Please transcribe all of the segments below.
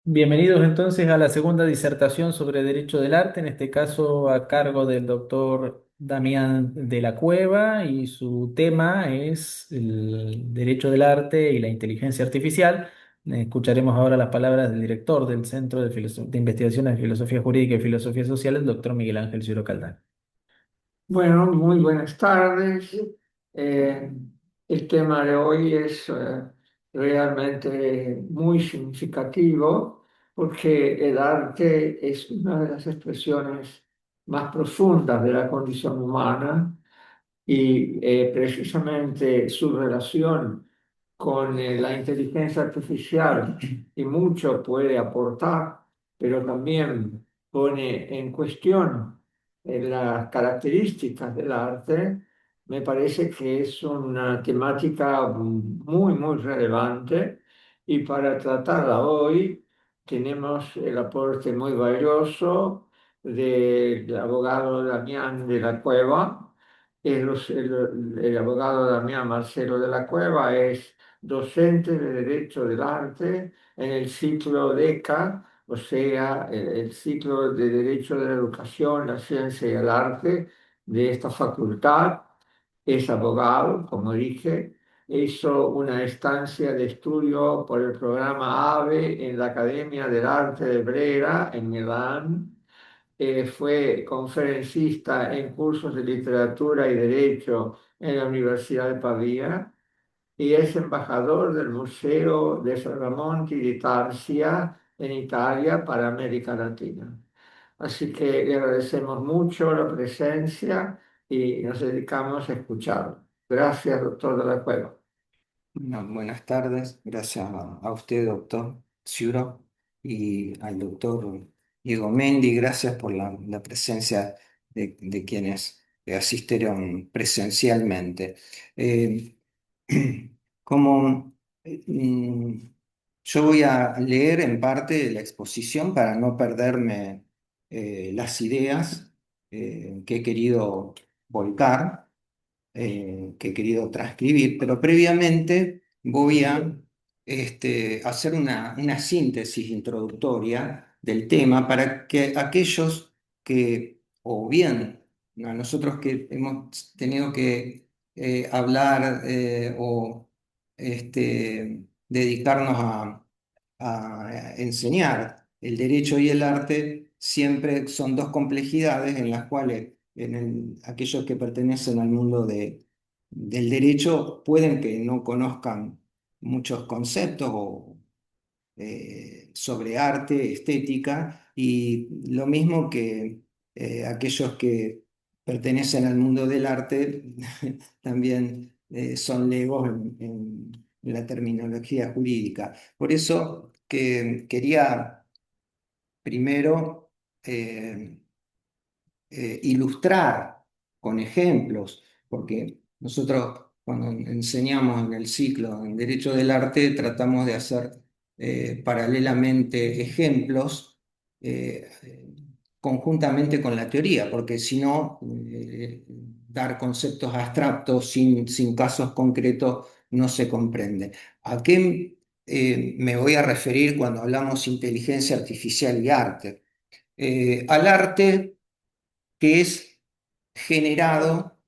Bienvenidos entonces a la segunda disertación sobre Derecho del Arte, en este caso a cargo del doctor Damián de la Cueva, y su tema es el Derecho del Arte y la Inteligencia Artificial. Escucharemos ahora las palabras del director del Centro de Investigaciones de Filosofía Jurídica y Filosofía Social, el doctor Miguel Ángel Ciro Caldán. Bueno, muy buenas tardes. Eh, el tema de hoy es realmente muy significativo porque el arte es una de las expresiones más profundas de la condición humana y precisamente su relación con la inteligencia artificial y mucho puede aportar, pero también pone en cuestión las características del arte. Me parece que es una temática muy, muy relevante y para tratarla hoy tenemos el aporte muy valioso del abogado Damián de la Cueva. El abogado Damián Marcelo de la Cueva es docente de Derecho del Arte en el ciclo DECA, o sea, el ciclo de Derecho de la Educación, la Ciencia y el Arte de esta facultad. Es abogado, como dije, hizo una estancia de estudio por el programa AVE en la Academia del Arte de Brera, en Milán. Fue conferencista en cursos de literatura y derecho en la Universidad de Pavía y es embajador del Museo de Salvamonte di Tarsia en Italia para América Latina. Así que le agradecemos mucho la presencia y nos dedicamos a escucharlo. Gracias, doctor de la Cueva. Bueno, buenas tardes, gracias a usted, doctor Ciuro, y al doctor Diego Mendi, gracias por la presencia de quienes asistieron presencialmente. Eh, como yo voy a leer en parte la exposición para no perderme las ideas que he querido volcar, que he querido transcribir, pero previamente voy a hacer una síntesis introductoria del tema para que aquellos que, o bien a nosotros que hemos tenido que hablar o dedicarnos a enseñar el derecho y el arte, siempre son dos complejidades en las cuales aquellos que pertenecen al mundo del derecho pueden que no conozcan muchos conceptos sobre arte, estética, y lo mismo que aquellos que pertenecen al mundo del arte también son legos en la terminología jurídica. Por eso que quería primero ilustrar con ejemplos, porque nosotros cuando enseñamos en el ciclo en Derecho del Arte tratamos de hacer paralelamente ejemplos conjuntamente con la teoría, porque si no, dar conceptos abstractos sin casos concretos no se comprende. ¿A qué me voy a referir cuando hablamos inteligencia artificial y arte? Al arte que es generado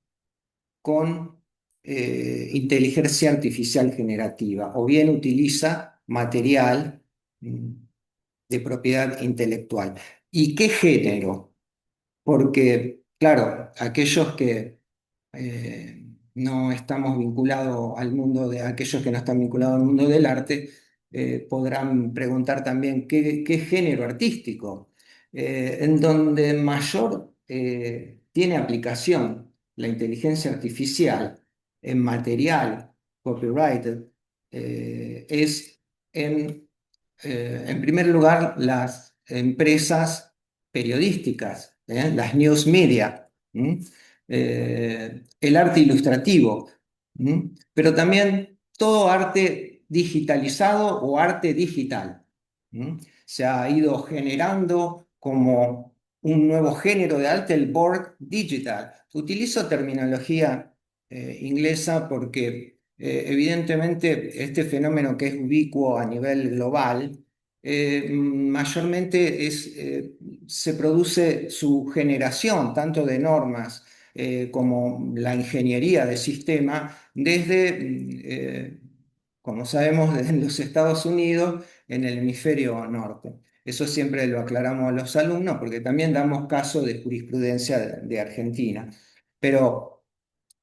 con inteligencia artificial generativa, o bien utiliza material mm, de propiedad intelectual. ¿Y qué género? Porque, claro, aquellos que no estamos vinculados al mundo de aquellos que no están vinculados al mundo del arte, podrán preguntar también qué género artístico, en donde mayor tiene aplicación la inteligencia artificial en material copyrighted, es en primer lugar las empresas periodísticas, las news media, el arte ilustrativo, pero también todo arte digitalizado o arte digital. Se ha ido generando como un nuevo género de arte, el board digital. Utilizo terminología inglesa porque evidentemente este fenómeno que es ubicuo a nivel global mayormente se produce su generación, tanto de normas como la ingeniería de sistema, desde, como sabemos, desde los Estados Unidos en el hemisferio norte. Eso siempre lo aclaramos a los alumnos porque también damos caso de jurisprudencia de Argentina. Pero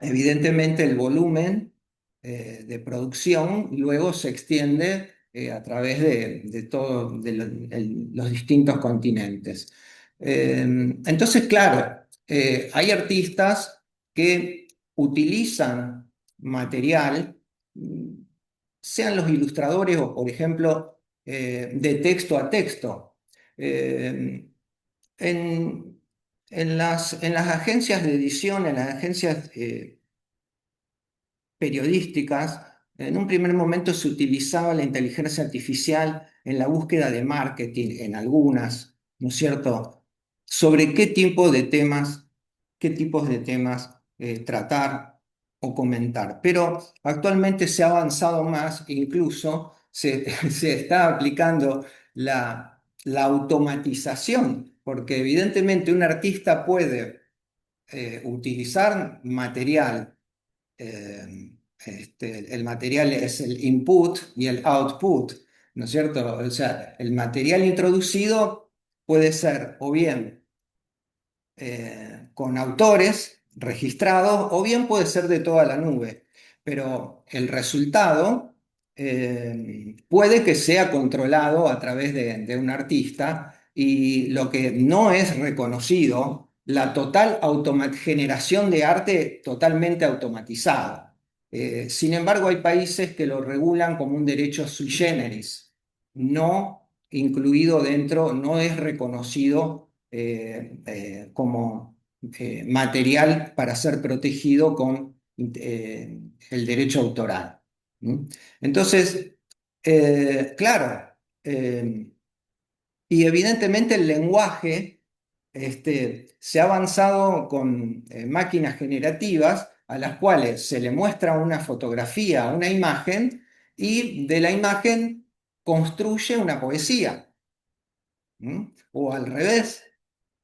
evidentemente el volumen de producción luego se extiende a través de todos los distintos continentes. Entonces, claro, hay artistas que utilizan material, mm, sean los ilustradores o, por ejemplo, de texto a texto. Eh, en, en las agencias de edición, en las agencias periodísticas, en un primer momento se utilizaba la inteligencia artificial en la búsqueda de marketing, en algunas, ¿no es cierto? Sobre qué tipos de temas tratar o comentar. Pero actualmente se ha avanzado más, incluso se está aplicando la automatización, porque evidentemente un artista puede utilizar material. El material es el input y el output, ¿no es cierto? O sea, el material introducido puede ser o bien con autores registrados o bien puede ser de toda la nube, pero el resultado puede que sea controlado a través de un artista y lo que no es reconocido, la total generación de arte totalmente automatizada. Sin embargo, hay países que lo regulan como un derecho sui generis, no incluido dentro, no es reconocido como material para ser protegido con el derecho autoral. ¿Mm? Entonces, claro, eh, y evidentemente el lenguaje se ha avanzado con máquinas generativas a las cuales se le muestra una fotografía, una imagen, y de la imagen construye una poesía. ¿Mm? O al revés,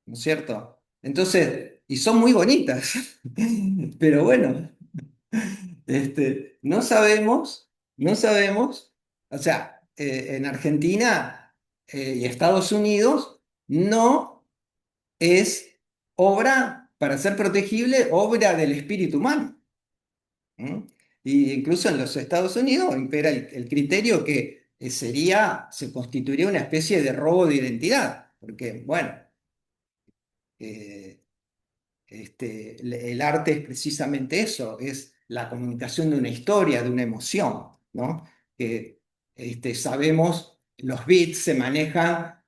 ¿no es cierto? Entonces, y son muy bonitas, pero bueno, no sabemos, o sea, en Argentina y Estados Unidos no es obra, para ser protegible, obra del espíritu humano. ¿Mm? Y incluso en los Estados Unidos impera el criterio que se constituiría una especie de robo de identidad, porque, bueno, eh, el arte es precisamente eso, es la comunicación de una historia, de una emoción, ¿no? Que sabemos, los bits se manejan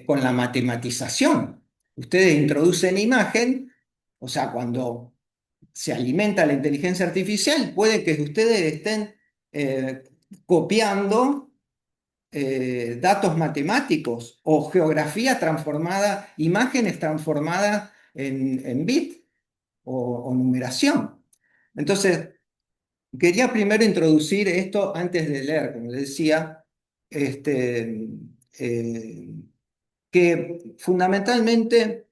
con la matematización. Ustedes introducen imagen, o sea, cuando se alimenta la inteligencia artificial, puede que ustedes estén eh, copiando datos matemáticos o geografía transformada, imágenes transformadas en bit o numeración. Entonces, quería primero introducir esto antes de leer, como les decía, este, eh, que fundamentalmente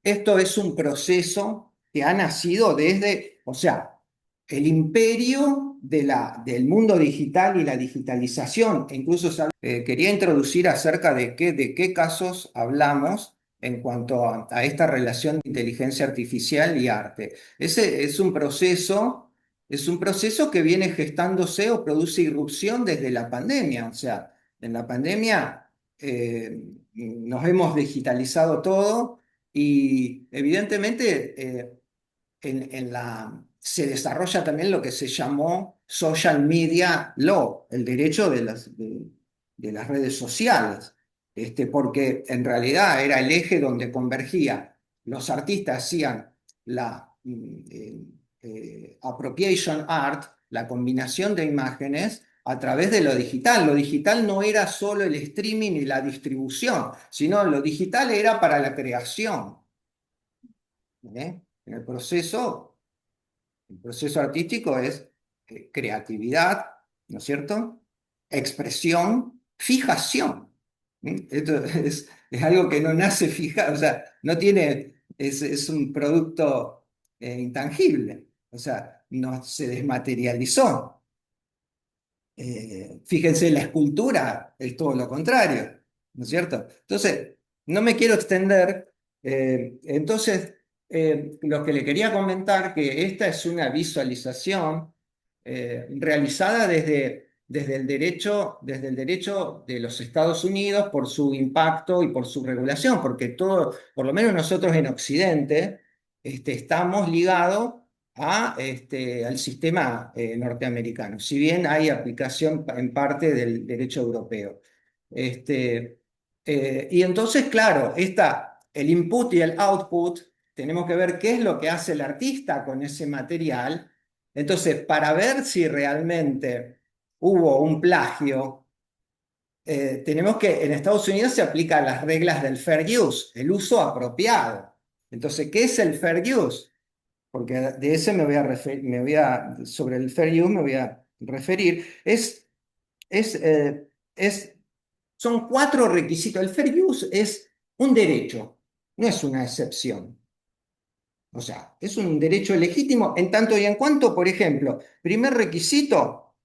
esto es un proceso que ha nacido desde, o sea, el imperio del mundo digital y la digitalización. E incluso quería introducir acerca de qué casos hablamos en cuanto a esta relación de inteligencia artificial y arte. Ese es un proceso que viene gestándose o produce irrupción desde la pandemia. O sea, en la pandemia nos hemos digitalizado todo y evidentemente se desarrolla también lo que se llamó Social Media Law, el derecho de las redes sociales, porque en realidad era el eje donde convergía. Los artistas hacían la appropriation art, la combinación de imágenes, a través de lo digital. Lo digital no era solo el streaming y la distribución, sino lo digital era para la creación. En el proceso artístico es creatividad, ¿no es cierto? Expresión, fijación. Esto es algo que no nace fija, o sea, no tiene, es un producto intangible, o sea, no se desmaterializó. Fíjense, la escultura es todo lo contrario, ¿no es cierto? Entonces, no me quiero extender. Lo que le quería comentar, que esta es una visualización realizada desde el derecho de los Estados Unidos por su impacto y por su regulación, porque todo, por lo menos nosotros en Occidente, estamos ligados al sistema norteamericano, si bien hay aplicación en parte del derecho europeo. Este, y entonces, claro, el input y el output, tenemos que ver qué es lo que hace el artista con ese material. Entonces, para ver si realmente hubo un plagio, tenemos que, en Estados Unidos se aplican las reglas del fair use, el uso apropiado. Entonces, ¿qué es el fair use? Porque de ese me voy a referir, sobre el fair use me voy a referir, es, eh, es, son cuatro requisitos. El fair use es un derecho, no es una excepción. O sea, es un derecho legítimo en tanto y en cuanto, por ejemplo, primer requisito,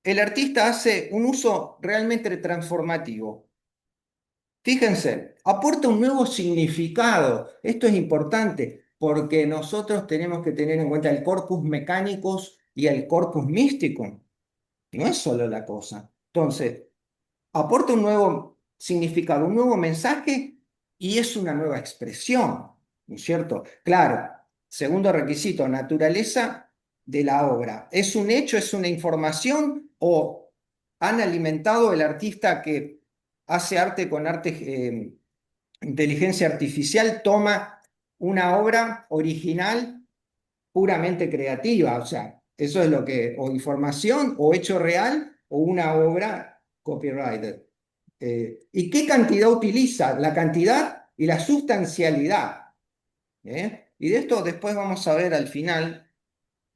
el artista hace un uso realmente transformativo. Fíjense, aporta un nuevo significado. Esto es importante porque nosotros tenemos que tener en cuenta el corpus mechanicus y el corpus mysticum. No es solo la cosa. Entonces, aporta un nuevo significado, un nuevo mensaje y es una nueva expresión, ¿no es cierto? Claro, segundo requisito, naturaleza de la obra. ¿Es un hecho, es una información o han alimentado el artista que hace arte con inteligencia artificial, toma una obra original puramente creativa? O sea, eso es lo que, o información, o hecho real, o una obra copyrighted. ¿Y qué cantidad utiliza? La cantidad y la sustancialidad. Y de esto después vamos a ver al final,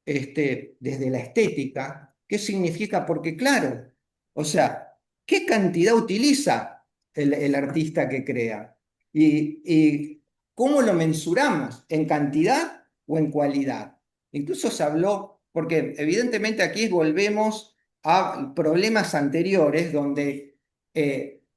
desde la estética, qué significa, porque claro, o sea, ¿qué cantidad utiliza el artista que crea? Y cómo lo mensuramos, ¿en cantidad o en cualidad? Incluso se habló, porque evidentemente aquí volvemos a problemas anteriores donde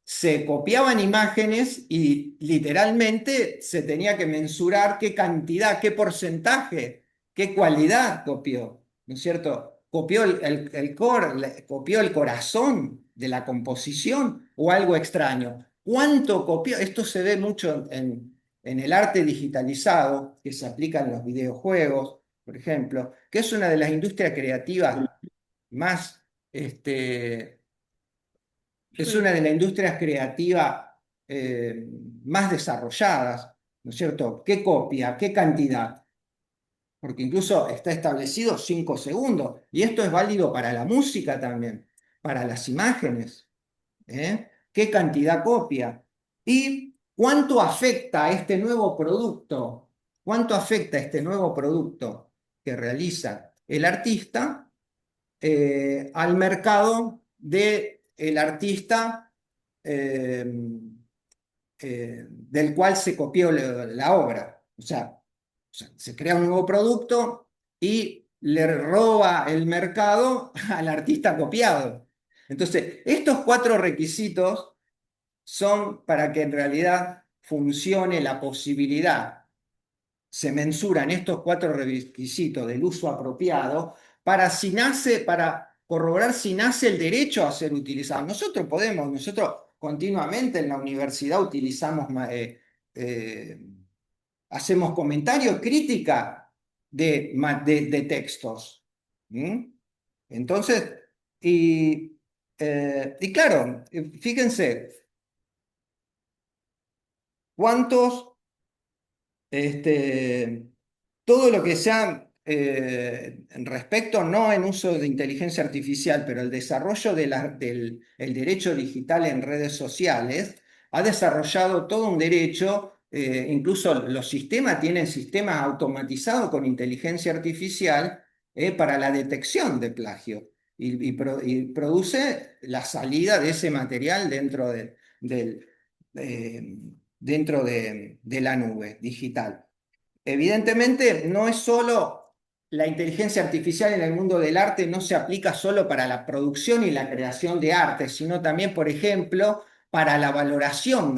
se copiaban imágenes y literalmente se tenía que mensurar qué cantidad, qué porcentaje, qué cualidad copió, ¿no es cierto? ¿Copió el core, copió el corazón de la composición o algo extraño? ¿Cuánto copió? Esto se ve mucho en el arte digitalizado que se aplica en los videojuegos, por ejemplo, que es una de las industrias creativas más, es una de las industrias creativas eh, más desarrolladas, ¿no es cierto? ¿Qué copia? ¿Qué cantidad? Porque incluso está establecido 5 segundos, y esto es válido para la música también, para las imágenes. ¿Qué cantidad copia? ¿Y cuánto afecta a este nuevo producto? ¿Cuánto afecta a este nuevo producto que realiza el artista al mercado del artista eh, del cual se copió la obra? O sea, se crea un nuevo producto y le roba el mercado al artista copiado. Entonces, estos cuatro requisitos son para que en realidad funcione la posibilidad. Se mensuran estos cuatro requisitos del uso apropiado para corroborar si nace el derecho a ser utilizado. Nosotros continuamente en la universidad utilizamos, eh, hacemos comentarios, crítica de textos. ¿Mm? Entonces, y claro, fíjense, ¿cuántos, este, todo lo que sea en respecto, no en uso de inteligencia artificial, pero el desarrollo del el derecho digital en redes sociales, ha desarrollado todo un derecho, incluso los sistemas tienen sistemas automatizados con inteligencia artificial para la detección de plagio y produce la salida de ese material dentro del, dentro de la nube digital. Evidentemente, no es solo la inteligencia artificial en el mundo del arte, no se aplica solo para la producción y la creación de arte, sino también, por ejemplo, para la valoración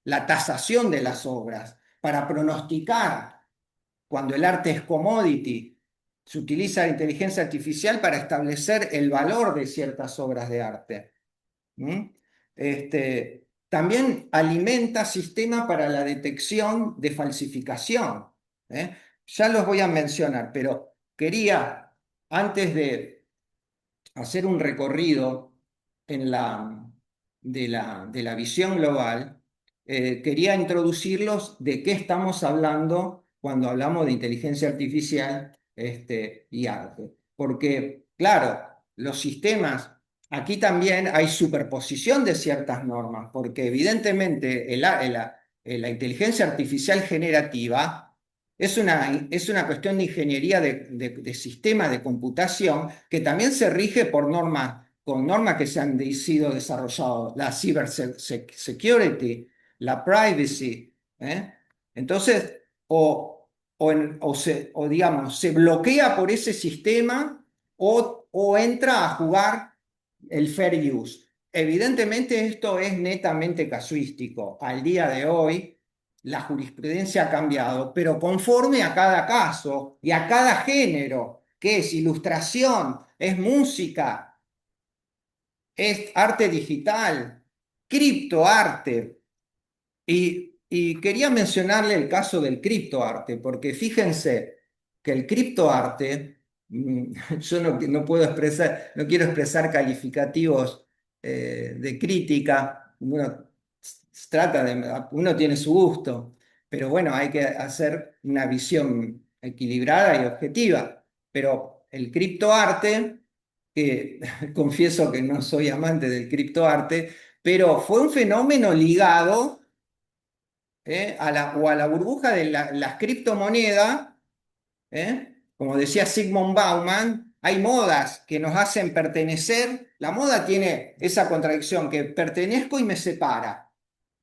la tasación de las obras, para pronosticar cuando el arte es commodity. Se utiliza la inteligencia artificial para establecer el valor de ciertas obras de arte. ¿Mm? También alimenta sistemas para la detección de falsificación. ¿Eh? Ya los voy a mencionar, pero quería, antes de hacer un recorrido en de la visión global, quería introducirlos de qué estamos hablando cuando hablamos de inteligencia artificial y arte. Porque, claro, los sistemas, aquí también hay superposición de ciertas normas, porque evidentemente la inteligencia artificial generativa es una cuestión de ingeniería de sistema de computación que también se rige por normas, con normas que se han sido desarrolladas, la cybersecurity, la privacy. ¿Eh? Entonces, digamos, se bloquea por ese sistema o entra a jugar el fair use. Evidentemente esto es netamente casuístico. Al día de hoy la jurisprudencia ha cambiado, pero conforme a cada caso y a cada género, que es ilustración, es música, es arte digital, criptoarte. Y quería mencionarle el caso del criptoarte, porque fíjense que el criptoarte, yo no puedo expresar, no quiero expresar calificativos de crítica, uno tiene su gusto, pero bueno, hay que hacer una visión equilibrada y objetiva. Pero el criptoarte, que confieso que no soy amante del criptoarte, pero fue un fenómeno ligado o a la burbuja de las criptomonedas. Como decía Sigmund Bauman, hay modas que nos hacen pertenecer. La moda tiene esa contradicción, que pertenezco y me separa.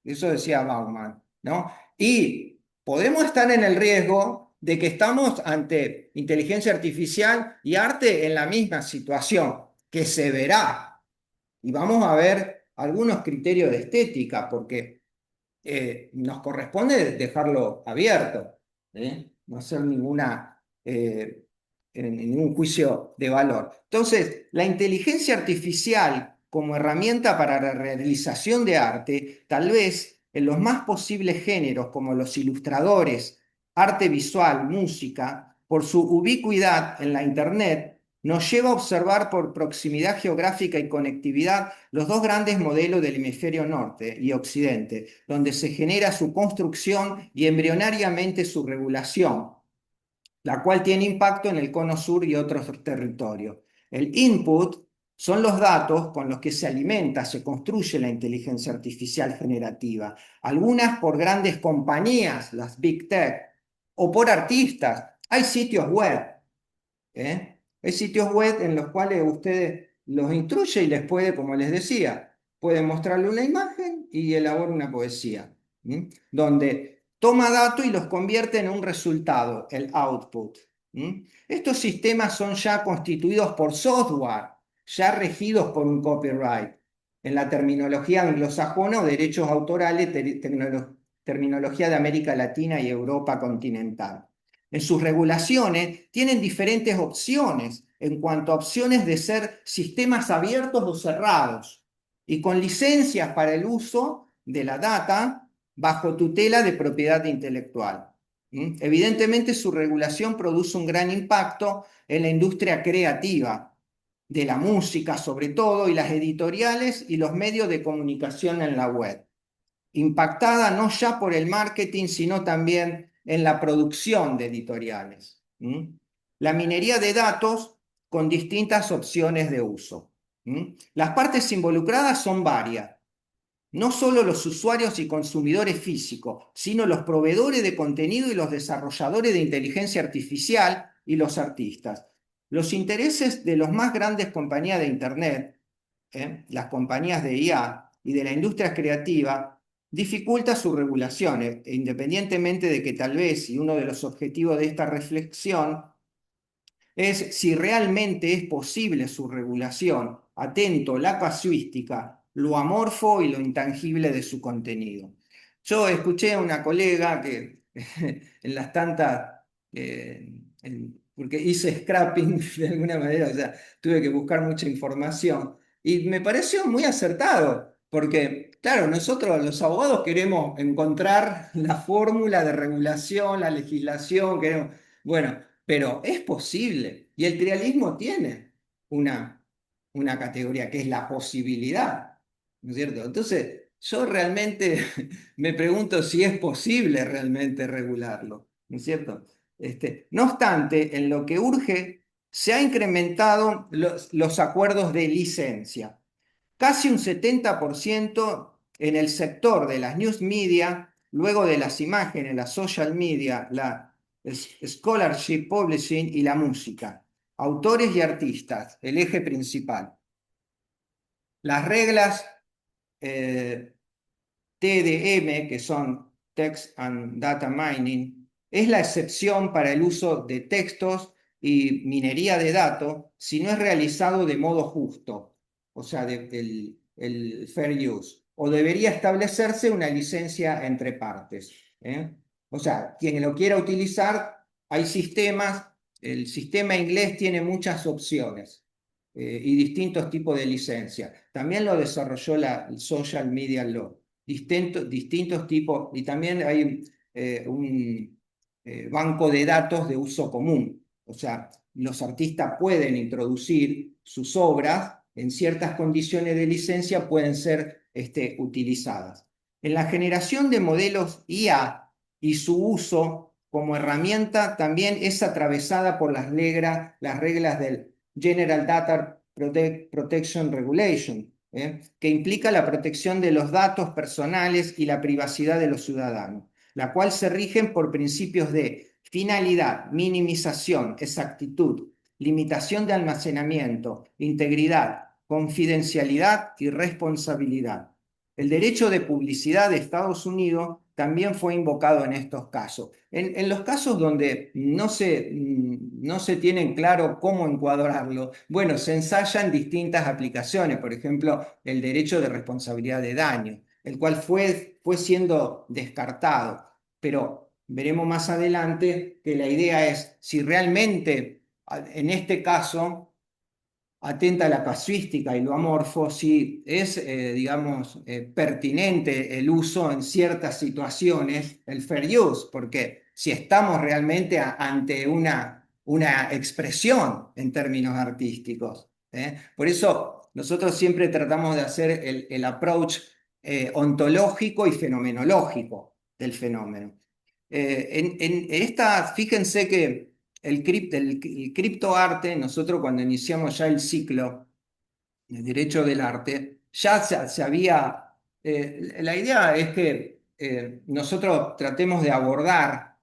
Eso decía Bauman, ¿no? Y podemos estar en el riesgo de que estamos ante inteligencia artificial y arte en la misma situación, que se verá. Y vamos a ver algunos criterios de estética, porque nos corresponde dejarlo abierto, no hacer ningún juicio de valor. Entonces, la inteligencia artificial como herramienta para la realización de arte, tal vez en los más posibles géneros como los ilustradores, arte visual, música, por su ubicuidad en la Internet, nos lleva a observar por proximidad geográfica y conectividad los dos grandes modelos del hemisferio norte y occidente, donde se genera su construcción y embrionariamente su regulación, la cual tiene impacto en el cono sur y otros territorios. El input son los datos con los que se alimenta, se construye la inteligencia artificial generativa, algunas por grandes compañías, las Big Tech, o por artistas. Hay sitios web, hay sitios web en los cuales ustedes los instruye y les puede, como les decía, puede mostrarle una imagen y elabora una poesía, donde toma datos y los convierte en un resultado, el output. Estos sistemas son ya constituidos por software, ya regidos por un copyright. En la terminología anglosajona o derechos autorales, terminología de América Latina y Europa continental. En sus regulaciones tienen diferentes opciones en cuanto a opciones de ser sistemas abiertos o cerrados y con licencias para el uso de la data bajo tutela de propiedad intelectual. Evidentemente su regulación produce un gran impacto en la industria creativa, de la música sobre todo, y las editoriales y los medios de comunicación en la web, impactada no ya por el marketing, sino también en la producción de editoriales. La minería de datos con distintas opciones de uso. Las partes involucradas son varias. No solo los usuarios y consumidores físicos, sino los proveedores de contenido y los desarrolladores de inteligencia artificial y los artistas. Los intereses de las más grandes compañías de Internet, las compañías de IA, y de la industria creativa dificulta su regulación, independientemente de que tal vez, y uno de los objetivos de esta reflexión es si realmente es posible su regulación, atento la casuística, lo amorfo y lo intangible de su contenido. Yo escuché a una colega que en las tantas, porque hice scrapping de alguna manera, o sea, tuve que buscar mucha información, y me pareció muy acertado, porque, claro, nosotros los abogados queremos encontrar la fórmula de regulación, la legislación, queremos, bueno, pero es posible. Y el trialismo tiene una, una categoría que es la posibilidad, ¿no es cierto? Entonces, yo realmente me pregunto si es posible realmente regularlo, ¿no es cierto? No obstante, en lo que urge, se han incrementado los acuerdos de licencia. Casi un 70% en el sector de las news media, luego de las imágenes, la social media, la scholarship, publishing y la música. Autores y artistas, el eje principal. Las reglas eh, TDM, que son Text and Data Mining, es la excepción para el uso de textos y minería de datos si no es realizado de modo justo, o sea, el fair use, o debería establecerse una licencia entre partes. O sea, quien lo quiera utilizar, hay sistemas, el sistema inglés tiene muchas opciones y distintos tipos de licencia. También lo desarrolló la Social Media Law distintos tipos, y también hay un banco de datos de uso común. O sea, los artistas pueden introducir sus obras en ciertas condiciones de licencia, pueden ser utilizadas. En la generación de modelos IA y su uso como herramienta también es atravesada por las reglas del General Data Protection Regulation, que implica la protección de los datos personales y la privacidad de los ciudadanos, la cual se rigen por principios de finalidad, minimización, exactitud, limitación de almacenamiento, integridad, confidencialidad y responsabilidad. El derecho de publicidad de Estados Unidos también fue invocado en estos casos. En los casos donde no se tienen claro cómo encuadrarlo, bueno, se ensayan distintas aplicaciones, por ejemplo, el derecho de responsabilidad de daño, el cual fue siendo descartado, pero veremos más adelante que la idea es si realmente en este caso atenta a la casuística y lo amorfo, si es, digamos, pertinente el uso en ciertas situaciones, el fair use, porque si estamos realmente ante una expresión en términos artísticos. Por eso nosotros siempre tratamos de hacer el approach ontológico y fenomenológico del fenómeno. En esta, fíjense que el criptoarte, nosotros cuando iniciamos ya el ciclo de Derecho del Arte, ya se había, la idea es que nosotros tratemos de abordar,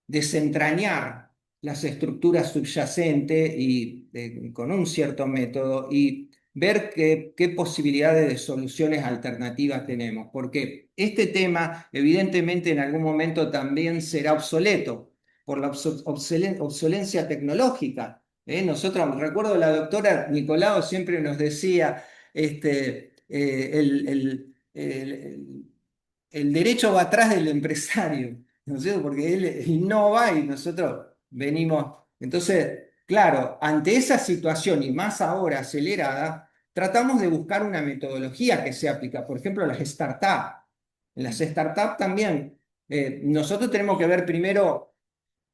desentrañar las estructuras subyacentes y con un cierto método y ver qué posibilidades de soluciones alternativas tenemos, porque este tema evidentemente en algún momento también será obsoleto por la obsolencia tecnológica. Nosotros, recuerdo la doctora Nicolau siempre nos decía, el derecho va atrás del empresario, ¿no es cierto? Porque él innova y nosotros venimos. Entonces, claro, ante esa situación y más ahora acelerada, tratamos de buscar una metodología que se aplica. Por ejemplo, las startups. En las startups también, nosotros tenemos que ver primero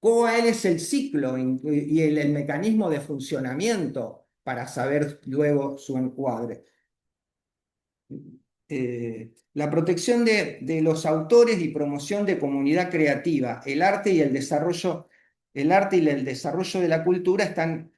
cuál es el ciclo y el mecanismo de funcionamiento para saber luego su encuadre. La protección de los autores y promoción de comunidad creativa, el arte y el desarrollo de la cultura están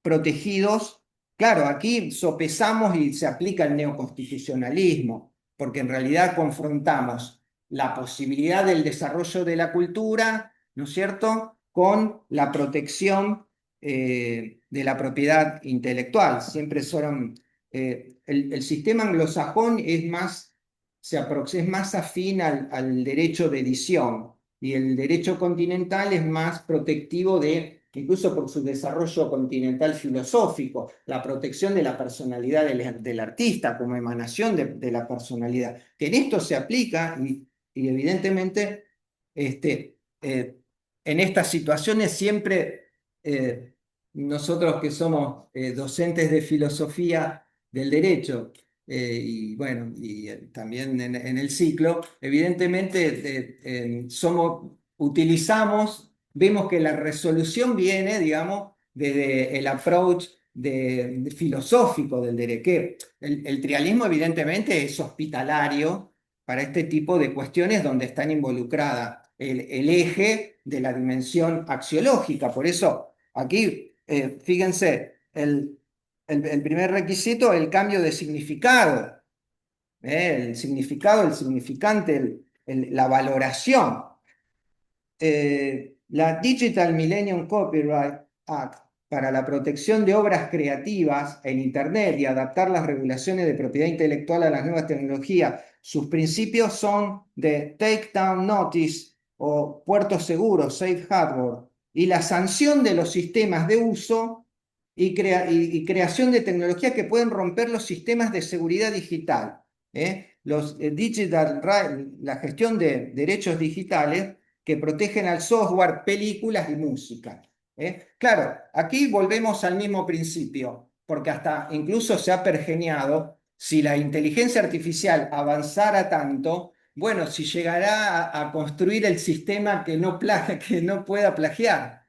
protegidos. Claro, aquí sopesamos y se aplica el neoconstitucionalismo, porque en realidad confrontamos la posibilidad del desarrollo de la cultura, ¿no es cierto?, con la protección de la propiedad intelectual. Siempre son el sistema anglosajón es más es más afín al derecho de edición y el derecho continental es más protectivo incluso por su desarrollo continental filosófico, la protección de la personalidad del artista como emanación de la personalidad, que en esto se aplica y evidentemente en estas situaciones siempre nosotros que somos docentes de filosofía del derecho, y bueno, y también en el ciclo, evidentemente vemos que la resolución viene, digamos, desde el approach filosófico del derecho, que el trialismo evidentemente es hospitalario para este tipo de cuestiones donde están involucradas el eje de la dimensión axiológica. Por eso, aquí, fíjense, el primer requisito, el cambio de significado, el significado, el significante, la valoración. La Digital Millennium Copyright Act para la protección de obras creativas en Internet y adaptar las regulaciones de propiedad intelectual a las nuevas tecnologías. Sus principios son de Takedown Notice o puerto seguro, Safe Harbor, y la sanción de los sistemas de uso y creación de tecnologías que pueden romper los sistemas de seguridad digital. La gestión de derechos digitales que protegen al software, películas y música. Claro, aquí volvemos al mismo principio, porque hasta incluso se ha pergeñado, si la inteligencia artificial avanzara tanto, bueno, si llegará a construir el sistema que no pueda plagiar.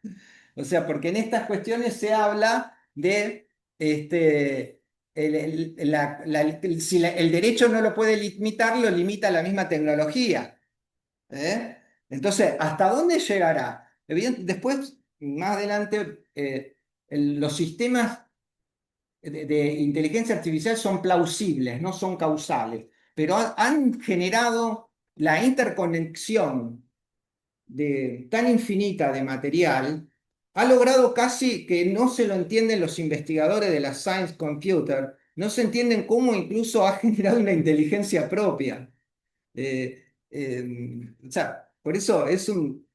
O sea, porque en estas cuestiones se habla de el derecho no lo puede limitar, lo limita la misma tecnología. ¿Eh? Entonces, ¿hasta dónde llegará? Después, más adelante, los sistemas de inteligencia artificial son plausibles, no son causales, pero han generado la interconexión tan infinita de material, ha logrado casi que no se lo entienden los investigadores de la Science Computer, no se entienden cómo incluso ha generado una inteligencia propia. O sea, por eso es un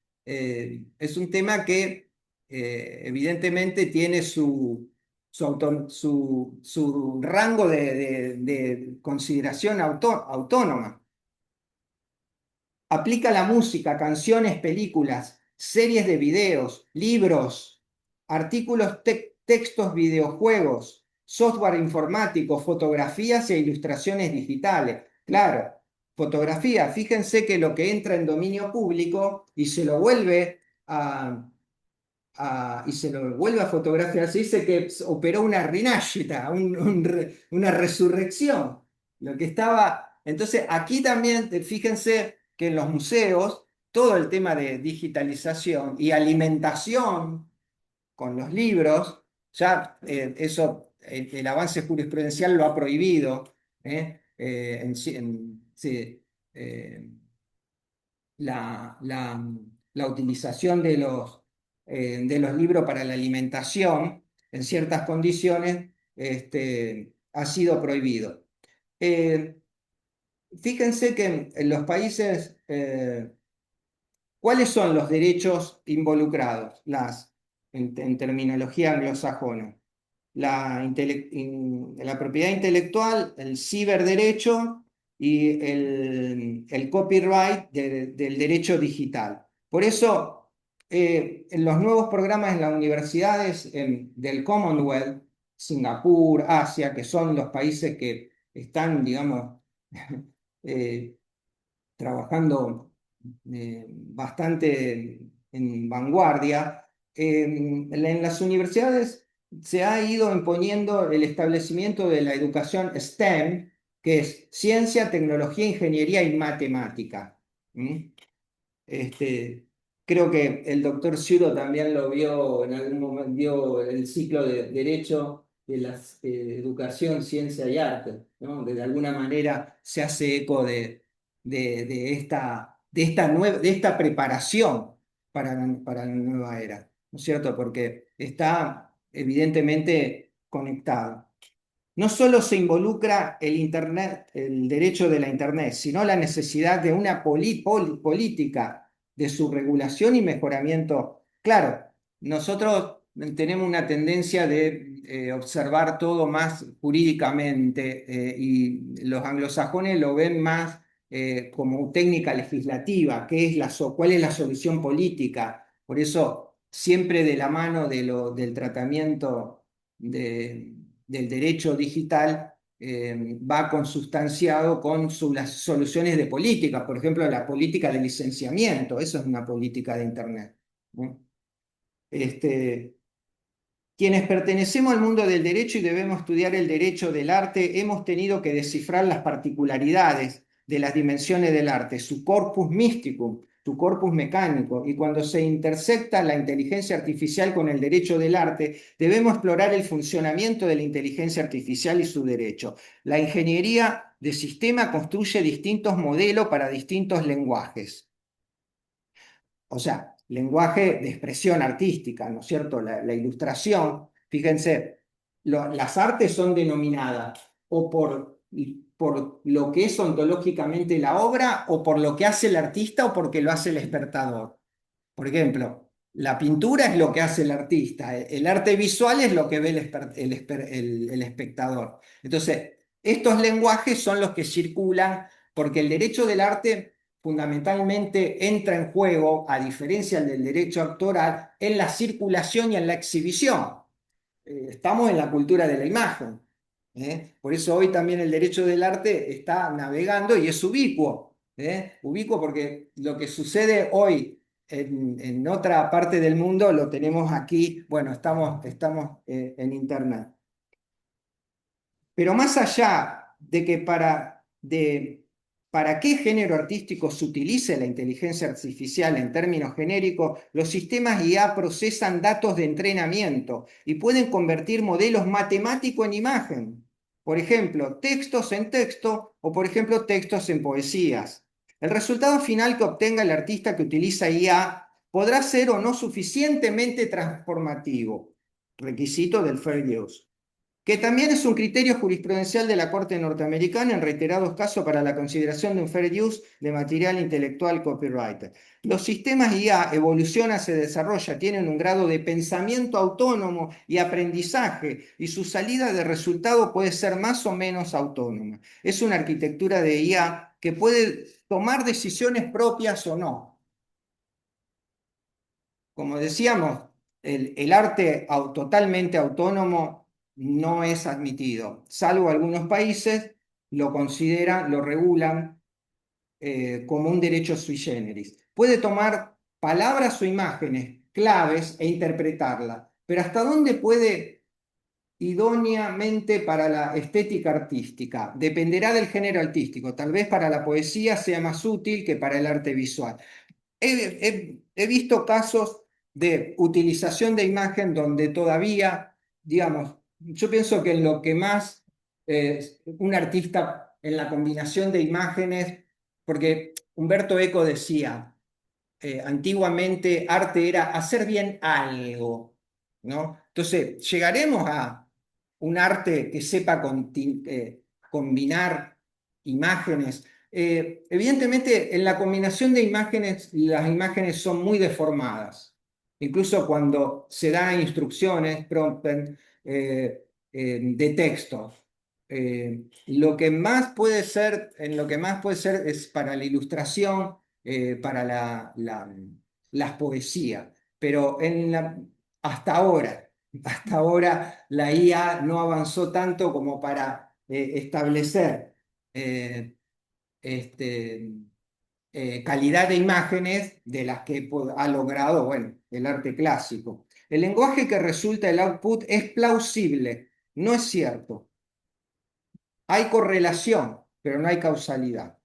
tema que evidentemente tiene su rango de consideración autónoma. Aplica la música, canciones, películas, series de videos, libros, artículos, textos, videojuegos, software informático, fotografías e ilustraciones digitales. Claro, fotografía, fíjense que lo que entra en dominio público y se lo vuelve a fotografiar, se dice que operó una rinascita, una resurrección. Lo que estaba. Entonces, aquí también, fíjense que en los museos, todo el tema de digitalización y alimentación con los libros, ya eso, el avance jurisprudencial lo ha prohibido. Sí, la, la- la utilización de los libros para la alimentación en ciertas condiciones ha sido prohibido. Eh, Fíjense que en los países, ¿cuáles son los derechos involucrados? En terminología anglosajona. La propiedad intelectual, el ciberderecho y el copyright del derecho digital. Por eso, en los nuevos programas en las universidades del Commonwealth, Singapur, Asia, que son los países que están, digamos, eh, trabajando bastante en vanguardia, en las universidades se ha ido imponiendo el establecimiento de la educación STEM, que es ciencia, tecnología, ingeniería y matemática. ¿Mm? Este, Creo que el doctor Ciuro también lo vio en algún momento, vio el ciclo de Derecho de la Educación, Ciencia y Arte, ¿no? De alguna manera se hace eco de esta preparación para la nueva era, ¿no es cierto? Porque está evidentemente conectado. no solo se involucra el Internet, el derecho de la Internet, sino la necesidad de una política de su regulación y mejoramiento. Claro, nosotros tenemos una tendencia de observar todo más jurídicamente y los anglosajones lo ven más como técnica legislativa, cuál es la solución política. Por eso, siempre de la mano del tratamiento del derecho digital, va consustanciado con las soluciones de política, por ejemplo, la política de licenciamiento, eso es una política de Internet, ¿no? Este, Quienes pertenecemos al mundo del derecho y debemos estudiar el derecho del arte, hemos tenido que descifrar las particularidades de las dimensiones del arte, su corpus mysticum, su corpus mecánico, y cuando se intersecta la inteligencia artificial con el derecho del arte, debemos explorar el funcionamiento de la inteligencia artificial y su derecho. La ingeniería de sistema construye distintos modelos para distintos lenguajes. O sea, lenguaje de expresión artística, ¿no es cierto? La ilustración, fíjense, las artes son denominadas o por lo que es ontológicamente la obra, o por lo que hace el artista, o porque lo hace el espectador. Por ejemplo, la pintura es lo que hace el artista, el arte visual es lo que ve el espectador. Entonces, estos lenguajes son los que circulan porque el derecho del arte fundamentalmente entra en juego, a diferencia del derecho actoral, en la circulación y en la exhibición. Estamos en la cultura de la imagen. Por eso hoy también el derecho del arte está navegando y es ubicuo. Ubicuo porque lo que sucede hoy en otra parte del mundo lo tenemos aquí, bueno, estamos en Internet. Pero más allá de que para qué género artístico se utilice la inteligencia artificial en términos genéricos, los sistemas IA procesan datos de entrenamiento y pueden convertir modelos matemáticos en imagen. Por ejemplo, textos en texto o, por ejemplo, textos en poesías. El resultado final que obtenga el artista que utiliza IA podrá ser o no suficientemente transformativo, requisito del fair use, que también es un criterio jurisprudencial de la Corte norteamericana en reiterados casos para la consideración de un fair use de material intelectual copyright. Los sistemas IA evolucionan, se desarrollan, tienen un grado de pensamiento autónomo y aprendizaje, y su salida de resultado puede ser más o menos autónoma. Es una arquitectura de IA que puede tomar decisiones propias o no. Como decíamos, el arte totalmente autónomo no es admitido, salvo algunos países lo consideran, lo regulan como un derecho sui generis. Puede tomar palabras o imágenes claves e interpretarlas, pero ¿hasta dónde puede idóneamente para la estética artística? Dependerá del género artístico. Tal vez para la poesía sea más útil que para el arte visual. He visto casos de utilización de imagen donde todavía, digamos, yo pienso que en lo que más un artista en la combinación de imágenes, porque Humberto Eco decía, antiguamente arte era hacer bien algo, ¿no? Entonces, llegaremos a un arte que sepa combinar imágenes. Evidentemente, en la combinación de imágenes, las imágenes son muy deformadas. Incluso cuando se dan instrucciones, prompten, de texto. Lo que más puede ser, en lo que más puede ser es para la ilustración, para las poesías. Pero hasta ahora la IA no avanzó tanto como para establecer eh, este, calidad de imágenes de las que ha logrado, bueno, el arte clásico. El lenguaje que resulta el output es plausible, no es cierto. Hay correlación, pero no hay causalidad.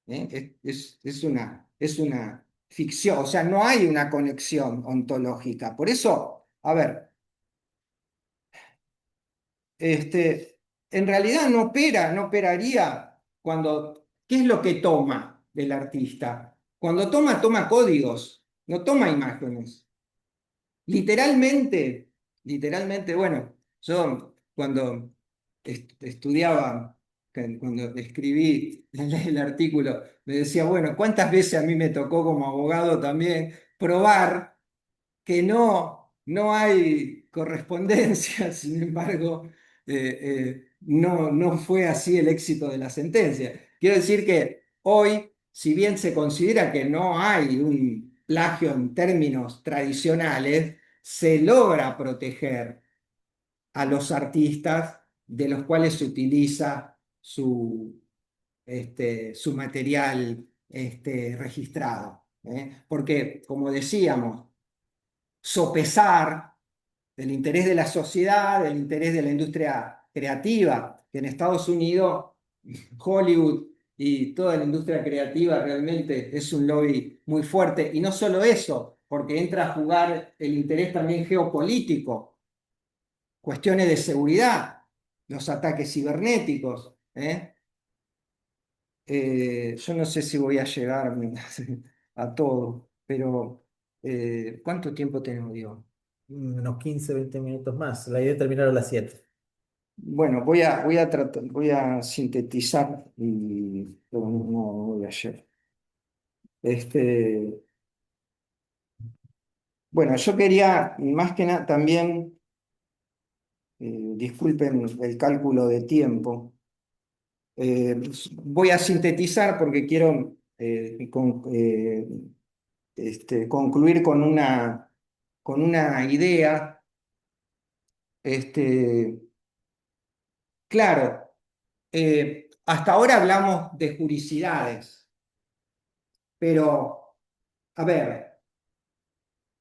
Es una ficción, o sea, no hay una conexión ontológica. Por eso, a ver, en realidad no operaría cuando, ¿qué es lo que toma del artista? Cuando toma códigos, no toma imágenes. Literalmente, bueno, yo cuando estudiaba, cuando escribí el artículo, me decía, bueno, ¿cuántas veces a mí me tocó como abogado también probar que no hay correspondencia? Sin embargo, no fue así el éxito de la sentencia. Quiero decir que hoy, si bien se considera que no hay un plagio en términos tradicionales, se logra proteger a los artistas de los cuales se utiliza su material registrado. Porque, como decíamos, sopesar el interés de la sociedad, el interés de la industria creativa, que en Estados Unidos, Hollywood y toda la industria creativa realmente es un lobby muy fuerte. Y no solo eso, porque entra a jugar el interés también geopolítico, cuestiones de seguridad, los ataques cibernéticos. Yo no sé si voy a llegar a todo, pero ¿cuánto tiempo tenemos, Diego? Unos 15, 20 minutos más. La idea es terminar a las 7. Bueno, voy a sintetizar, pero no voy a llegar. Este, bueno, yo quería más que nada también, disculpen el cálculo de tiempo. Voy a sintetizar porque quiero concluir con una idea. Este, claro, hasta ahora hablamos de juricidades, pero a ver,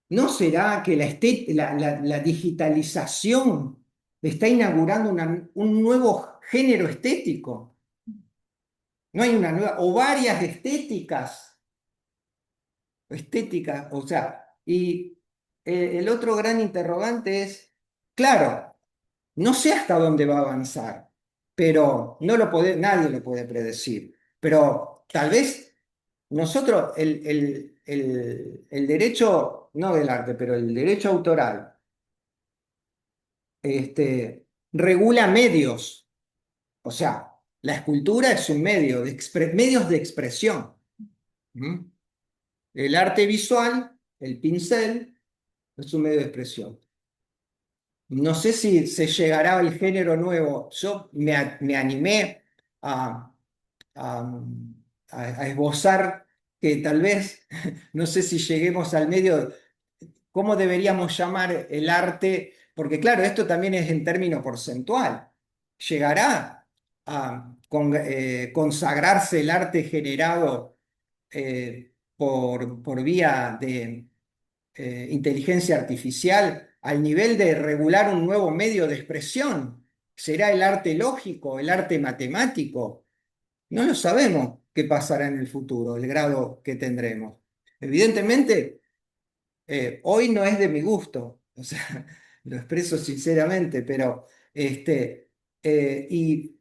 ¿no será que la digitalización está inaugurando un nuevo género estético? ¿No hay una nueva, o varias estéticas, o sea, y el otro gran interrogante es, claro, no sé hasta dónde va a avanzar, pero nadie lo puede predecir, pero tal vez nosotros, el derecho, no del arte, pero el derecho autoral, regula medios, o sea, la escultura es un medio, medios de expresión. ¿Mm? El arte visual, el pincel, es un medio de expresión. No sé si se llegará al género nuevo. Yo me animé a, a- a esbozar que tal vez, no sé si lleguemos al medio, ¿cómo deberíamos llamar el arte? Porque claro, esto también es en término porcentual. ¿Llegará a consagrarse el arte generado por vía de inteligencia artificial al nivel de regular un nuevo medio de expresión? ¿Será el arte lógico, el arte matemático? No lo sabemos qué pasará en el futuro, el grado que tendremos. Evidentemente, hoy no es de mi gusto, o sea, lo expreso sinceramente, pero y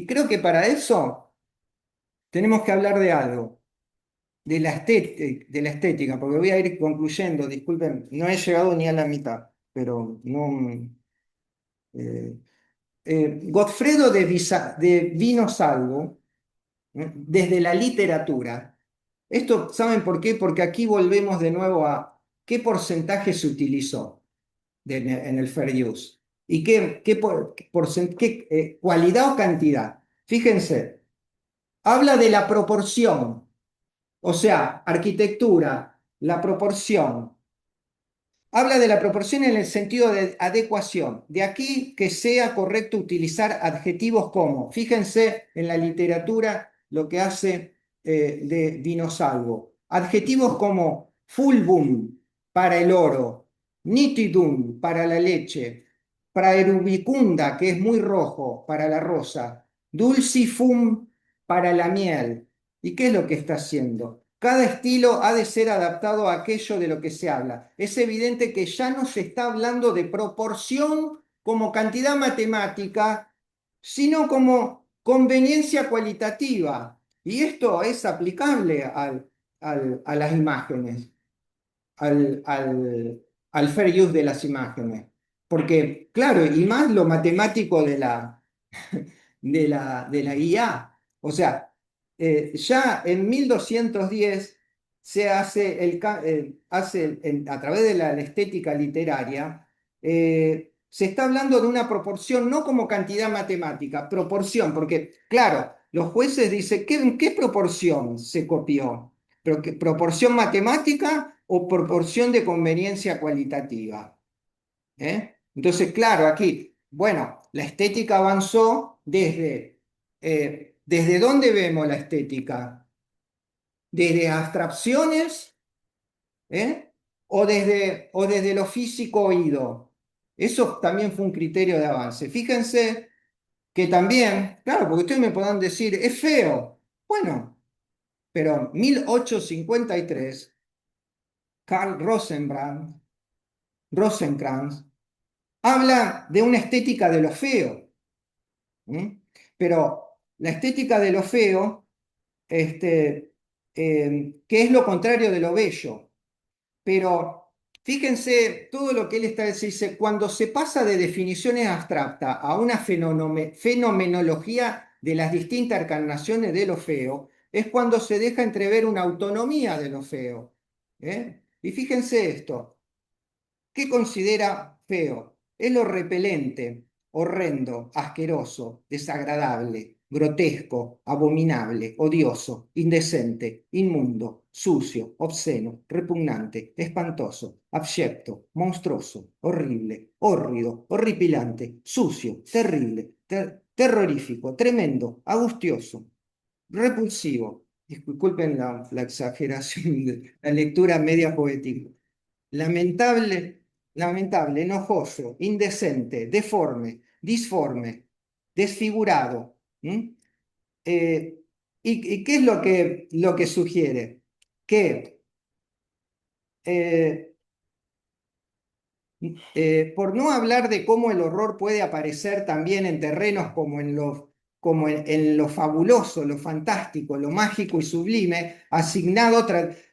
creo que para eso tenemos que hablar de algo, de la estética, porque voy a ir concluyendo, disculpen, no he llegado ni a la mitad, pero no. eh, Goffredo de Vino Salvo, desde la literatura. Esto, ¿saben por qué? Porque aquí volvemos de nuevo a qué porcentaje se utilizó en el fair use y qué cualidad o cantidad. Fíjense, habla de la proporción, o sea, arquitectura, la proporción. Habla de la proporción en el sentido de adecuación. De aquí que sea correcto utilizar adjetivos como, fíjense en la literatura lo que hace de Dinosalvo. Adjetivos como fulvum para el oro, nitidum para la leche, praerubicunda, que es muy rojo, para la rosa, dulcifum para la miel. ¿Y qué es lo que está haciendo? Cada estilo ha de ser adaptado a aquello de lo que se habla. Es evidente que ya no se está hablando de proporción como cantidad matemática, sino como conveniencia cualitativa. Y esto es aplicable a las imágenes, al fair use de las imágenes. Porque, claro, y más lo matemático de la IA. O sea, ya en 1210 se hace, a través de la estética literaria, se está hablando de una proporción, no como cantidad matemática, proporción, porque, claro, los jueces dicen, ¿en qué proporción se copió? ¿Pero proporción matemática o proporción de conveniencia cualitativa? Entonces, claro, aquí, bueno, la estética avanzó ¿desde dónde vemos la estética? ¿Desde abstracciones, ¿eh? O desde lo físico oído? Eso también fue un criterio de avance. Fíjense que también, claro, porque ustedes me podrán decir, es feo. Bueno, pero 1853, Karl Rosenkrantz habla de una estética de lo feo. ¿Mm? Pero la estética de lo feo, que es lo contrario de lo bello. Pero fíjense todo lo que él está diciendo, dice, cuando se pasa de definiciones abstractas a una fenomenología de las distintas encarnaciones de lo feo, es cuando se deja entrever una autonomía de lo feo. Y fíjense esto. ¿Qué considera feo? Es lo repelente, horrendo, asqueroso, desagradable, grotesco, abominable, odioso, indecente, inmundo, sucio, obsceno, repugnante, espantoso, abyecto, monstruoso, horrible, hórrido, horripilante, sucio, terrible, terrorífico, tremendo, angustioso, repulsivo. Disculpen la exageración de la lectura media poética. Lamentable, lamentable, enojoso, indecente, deforme, disforme, desfigurado. ¿Mm? Eh, y qué es lo que sugiere? Que eh, por no hablar de cómo el horror puede aparecer también en terrenos como en lo fabuloso, lo fantástico, lo mágico y sublime,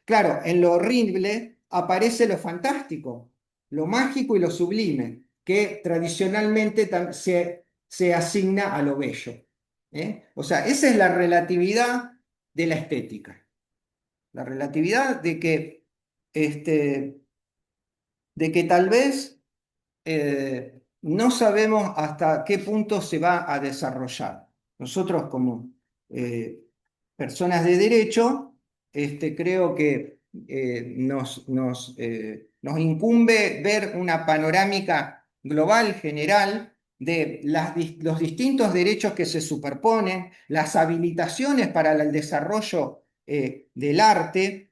claro, en lo horrible aparece lo fantástico, lo mágico y lo sublime, que tradicionalmente se asigna a lo bello. O sea, esa es la relatividad de la estética, la relatividad este, de que tal vez no sabemos hasta qué punto se va a desarrollar. Nosotros como eh, personas de derecho, creo que nos incumbe ver una panorámica global, general, de los distintos derechos que se superponen, las habilitaciones para el desarrollo del arte.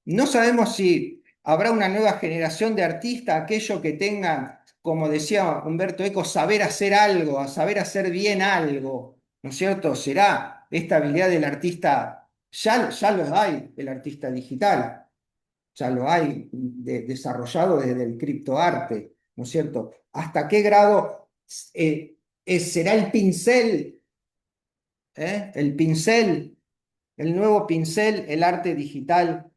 No sabemos si habrá una nueva generación de artistas, aquellos que tengan, como decía Humberto Eco, saber hacer algo, a saber hacer bien algo, ¿no es cierto? Será esta habilidad del artista, ya lo hay, el artista digital, ya lo hay desarrollado desde el criptoarte, ¿no es cierto? ¿Hasta qué grado será el pincel, el pincel, el nuevo pincel, el arte digital?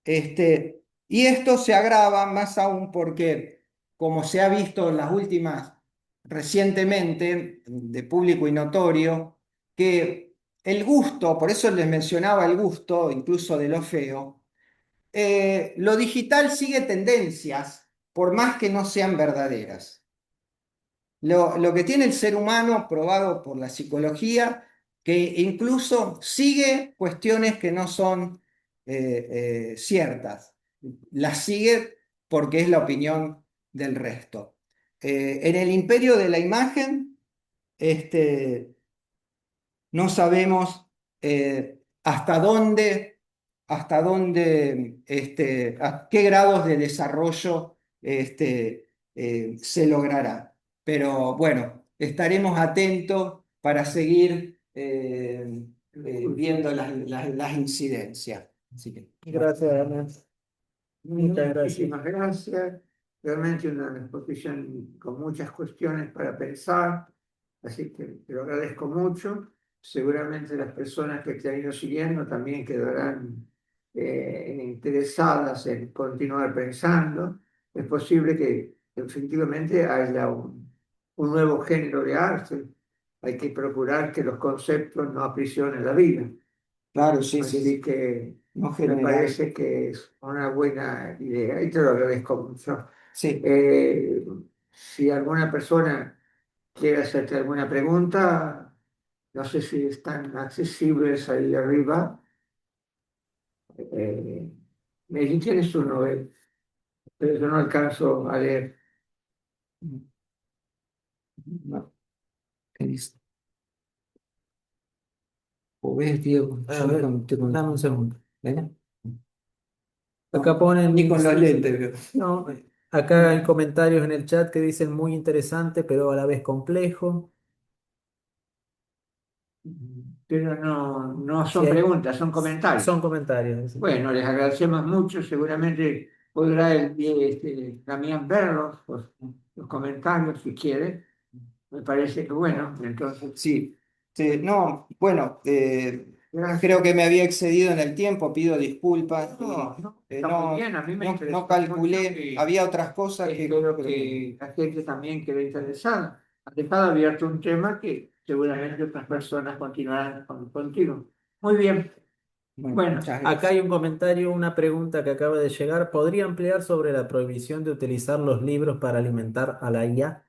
Y esto se agrava más aún porque, como se ha visto en las últimas, recientemente, de público y notorio, que el gusto, por eso les mencionaba el gusto, incluso de lo feo, lo digital sigue tendencias, por más que no sean verdaderas. Lo que tiene el ser humano, probado por la psicología, que incluso sigue cuestiones que no son ciertas. Las sigue porque es la opinión del resto. En el imperio de la imagen, este, no sabemos hasta dónde, a qué grados de desarrollo se logrará. Pero bueno, estaremos atentos para seguir viendo las incidencias. Así que, gracias, Ernest. Muchas gracias. Muchísimas gracias. Realmente una exposición con muchas cuestiones para pensar, así que te lo agradezco mucho. Seguramente las personas que te han ido siguiendo también quedarán interesadas en continuar pensando. es posible que efectivamente haya un nuevo género de arte. Hay que procurar que los conceptos no aprisionen la vida. Claro, sí, sí, Así sí. que No me general. parece que es una buena idea y te lo agradezco mucho. Sí. Eh, si alguna persona quiere hacerte alguna pregunta, no sé si están accesibles ahí arriba. Eh, me tienes tu Nobel, pero yo no alcanzo a leer. No, ¿qué dice? ¿O ves, Diego? A ver, dame un segundo. ¿Eh? Acá No, ni ponen, con los lentes veo. no, acá hay comentarios en el chat que dicen muy interesante, pero a la vez complejo. Pero no, no Sí, son preguntas, son comentarios. son comentarios. Bueno, les agradecemos mucho. Seguramente podrá Damián verlos, los comentarios, si quiere. Me parece que bueno, entonces, Sí, sí, no, bueno, gracias. creo que me había excedido en el tiempo, pido disculpas. No, no, está muy No, bien, a mí me no interesó mucho calculé, y había otras cosas que... espero que la gente también quede interesada. Has dejado abierto un tema que seguramente otras personas continuarán contigo. Muy bien, Bueno, bueno. muchas Acá gracias. hay un comentario, una pregunta que acaba de llegar. ¿Podría ampliar sobre la prohibición de utilizar los libros para alimentar a la IA?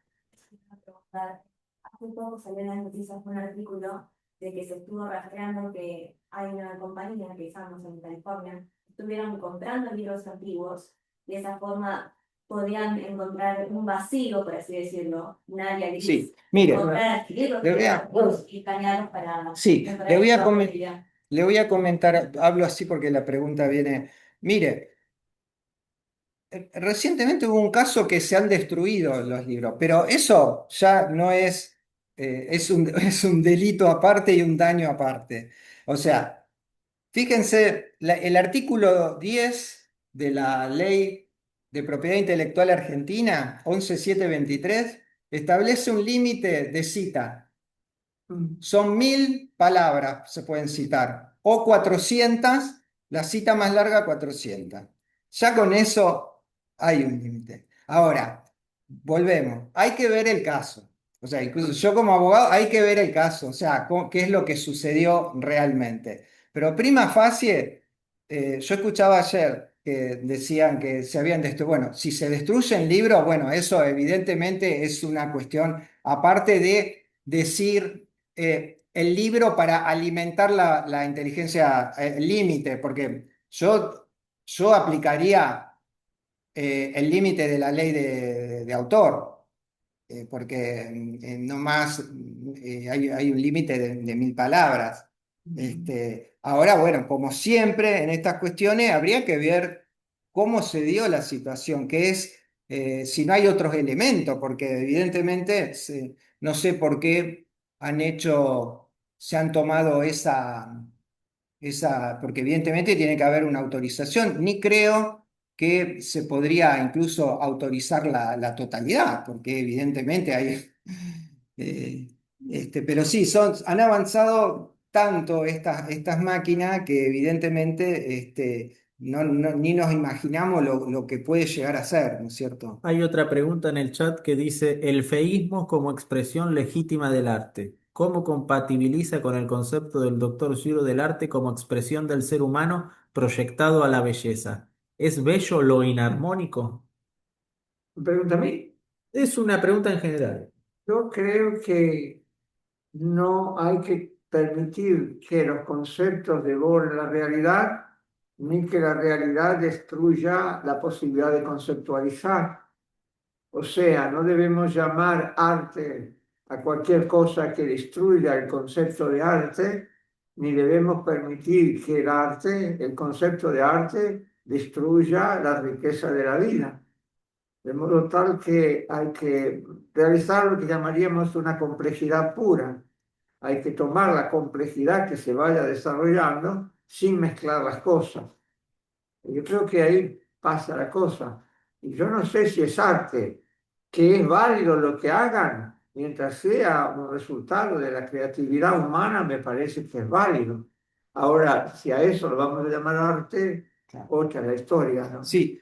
Preguntar. Hace poco salió en las noticias un artículo de que se estuvo rastreando que hay una compañía que estamos en California, estuvieron comprando libros antiguos, de esa forma podían encontrar un vacío, por así decirlo, un área gris, Sí, mire, comprar, adquirirlos le voy a, y escanearlos para sí, mejorar la usabilidad. le voy a comentar, hablo así porque la pregunta viene, mire. Recientemente hubo un caso que se han destruido los libros, pero eso ya no es, es un delito aparte y un daño aparte. O sea, fíjense, el artículo 10 de la Ley de Propiedad Intelectual Argentina, 11723, establece un límite de cita. Son 1000 palabras, se pueden citar, o 400, la cita más larga 400. Ya con eso hay un límite. Ahora, volvemos, hay que ver el caso. O sea, incluso yo como abogado hay que ver el caso, o sea, qué es lo que sucedió realmente. Pero prima facie, yo escuchaba ayer que decían que se habían destruido. Bueno, si se destruyen libros, bueno, eso evidentemente es una cuestión aparte de decir el libro para alimentar la inteligencia límite, porque yo aplicaría el límite de la ley de autor, porque no más hay un límite de 1000 palabras. Ahora, bueno, como siempre en estas cuestiones, habría que ver cómo se dio la situación, que es si no hay otros elementos, porque evidentemente no sé por qué se han tomado porque evidentemente tiene que haber una autorización, ni creo que se podría incluso autorizar la totalidad, porque evidentemente hay, eh, pero sí, han avanzado tanto estas máquinas que evidentemente ni nos imaginamos lo que puede llegar a ser, ¿no es cierto? Hay otra pregunta en el chat que dice, el feísmo como expresión legítima del arte. ¿Cómo compatibiliza con el concepto del doctor Giro del arte como expresión del ser humano proyectado a la belleza? ¿Es bello lo inarmónico? Me pregunta a mí, Es una pregunta en general. yo creo que no hay que permitir que los conceptos devoren la realidad, ni que la realidad destruya la posibilidad de conceptualizar. O sea, no debemos llamar arte a cualquier cosa que destruya el concepto de arte, ni debemos permitir que el arte, el concepto de arte, destruya la riqueza de la vida. De modo tal que hay que realizar lo que llamaríamos una complejidad pura. Hay que tomar la complejidad que se vaya desarrollando sin mezclar las cosas. Yo creo que ahí pasa la cosa. Y yo no sé si es arte, que es válido lo que hagan, mientras sea un resultado de la creatividad humana, me parece que es válido. Ahora, si a eso lo vamos a llamar arte, Claro. otra es la historia, ¿no? Sí,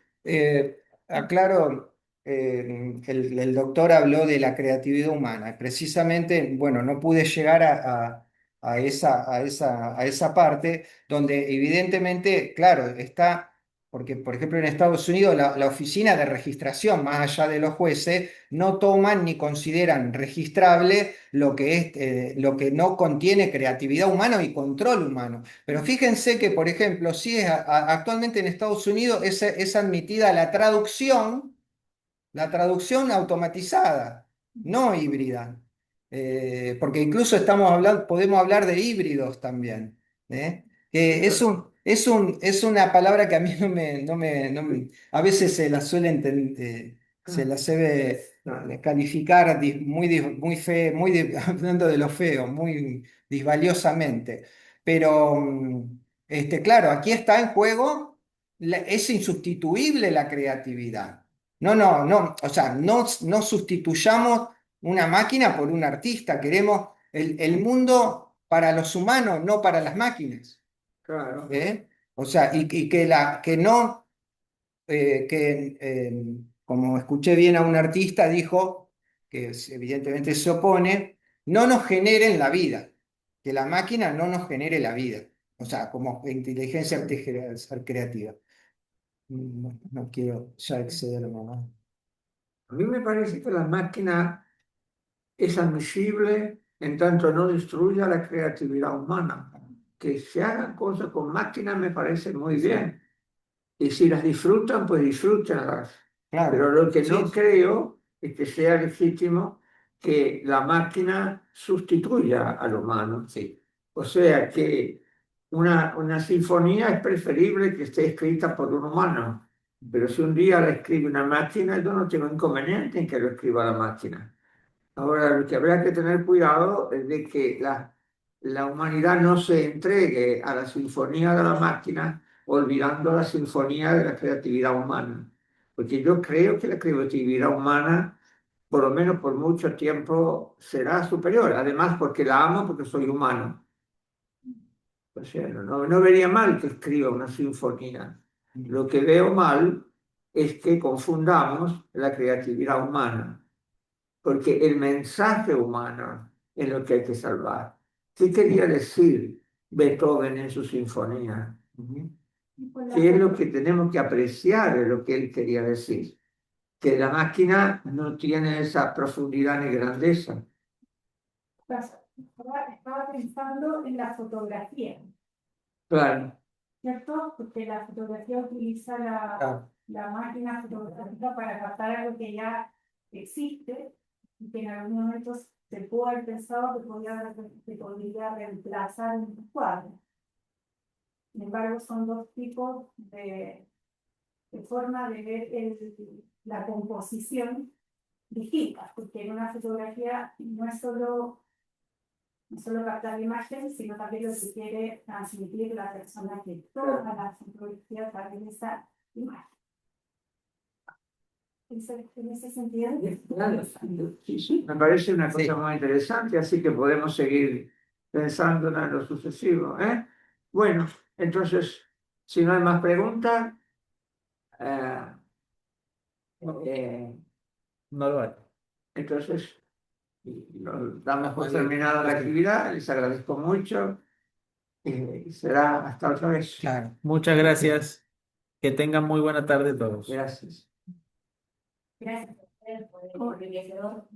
aclaro, el doctor habló de la creatividad humana. Precisamente, bueno, no pude llegar a esa parte donde evidentemente, claro, está, porque por ejemplo en Estados Unidos la oficina de registración, más allá de los jueces, no toman ni consideran registrable lo que no contiene creatividad humana y control humano. Pero fíjense que, por ejemplo, sí actualmente en Estados Unidos es admitida la traducción automatizada, no híbrida. Porque incluso estamos hablando, podemos hablar de híbridos también. ¿Eh? Es una palabra que a mí a veces se la se la debe calificar hablando de lo feo, muy disvaliosamente. Pero, claro, aquí está en juego, es insustituible la creatividad. No, o sea, no sustituyamos una máquina por un artista, queremos el mundo para los humanos, no para las máquinas. Claro, ¿Eh? O sea, y que no, como escuché bien a un artista, dijo, que evidentemente se opone, no nos generen la vida, que la máquina no nos genere la vida, o sea, como inteligencia artificial creativa. No quiero ya excederme, ¿no? a mí me parece que la máquina es admisible en tanto no destruya la creatividad humana. Que se hagan cosas con máquinas me parece muy bien. Y si las disfrutan, pues disfrútenlas. Pero Claro, lo que sí, no creo es que sea legítimo que la máquina sustituya al humano. sí. O sea que una sinfonía es preferible que esté escrita por un humano. Pero si un día la escribe una máquina, yo no tengo inconveniente en que lo escriba la máquina. Ahora, lo que habrá que tener cuidado es de que la humanidad no se entregue a la sinfonía de la máquina, olvidando la sinfonía de la creatividad humana. Porque yo creo que la creatividad humana, por lo menos por mucho tiempo, será superior. Además, porque la amo, porque soy humano. O sea, no vería mal que escriba una sinfonía. Lo que veo mal es que confundamos la creatividad humana, porque el mensaje humano es lo que hay que salvar. ¿Qué quería decir Beethoven en su sinfonía? Ujú. ¿Qué es lo que tenemos que apreciar de lo que él quería decir? Que la máquina no tiene esa profundidad ni grandeza. Estaba pensando en la fotografía, Claro, ¿cierto? Porque la fotografía utiliza Claro. la máquina fotográfica para captar algo que ya existe y que en algún momento se pudo haber pensado que podría reemplazar un cuadro. Sin embargo, son dos tipos de forma de ver la composición distintas, porque en una fotografía no solo captar la imagen, sino también lo que quiere transmitir la persona que toma la fotografía también esa imagen. En ese sentido, claro. Sí, sí, me parece una cosa Sí. muy interesante, así que podemos seguir pensando en lo sucesivo, ¿eh? Bueno, entonces, si no hay más preguntas, eh, eh, No lo hay. entonces nos damos por Vale. terminada la actividad, les agradezco mucho y será hasta otra vez. Claro. Muchas gracias. Que tengan muy buena tarde todos. Gracias. gracias a ustedes por el enriquecedor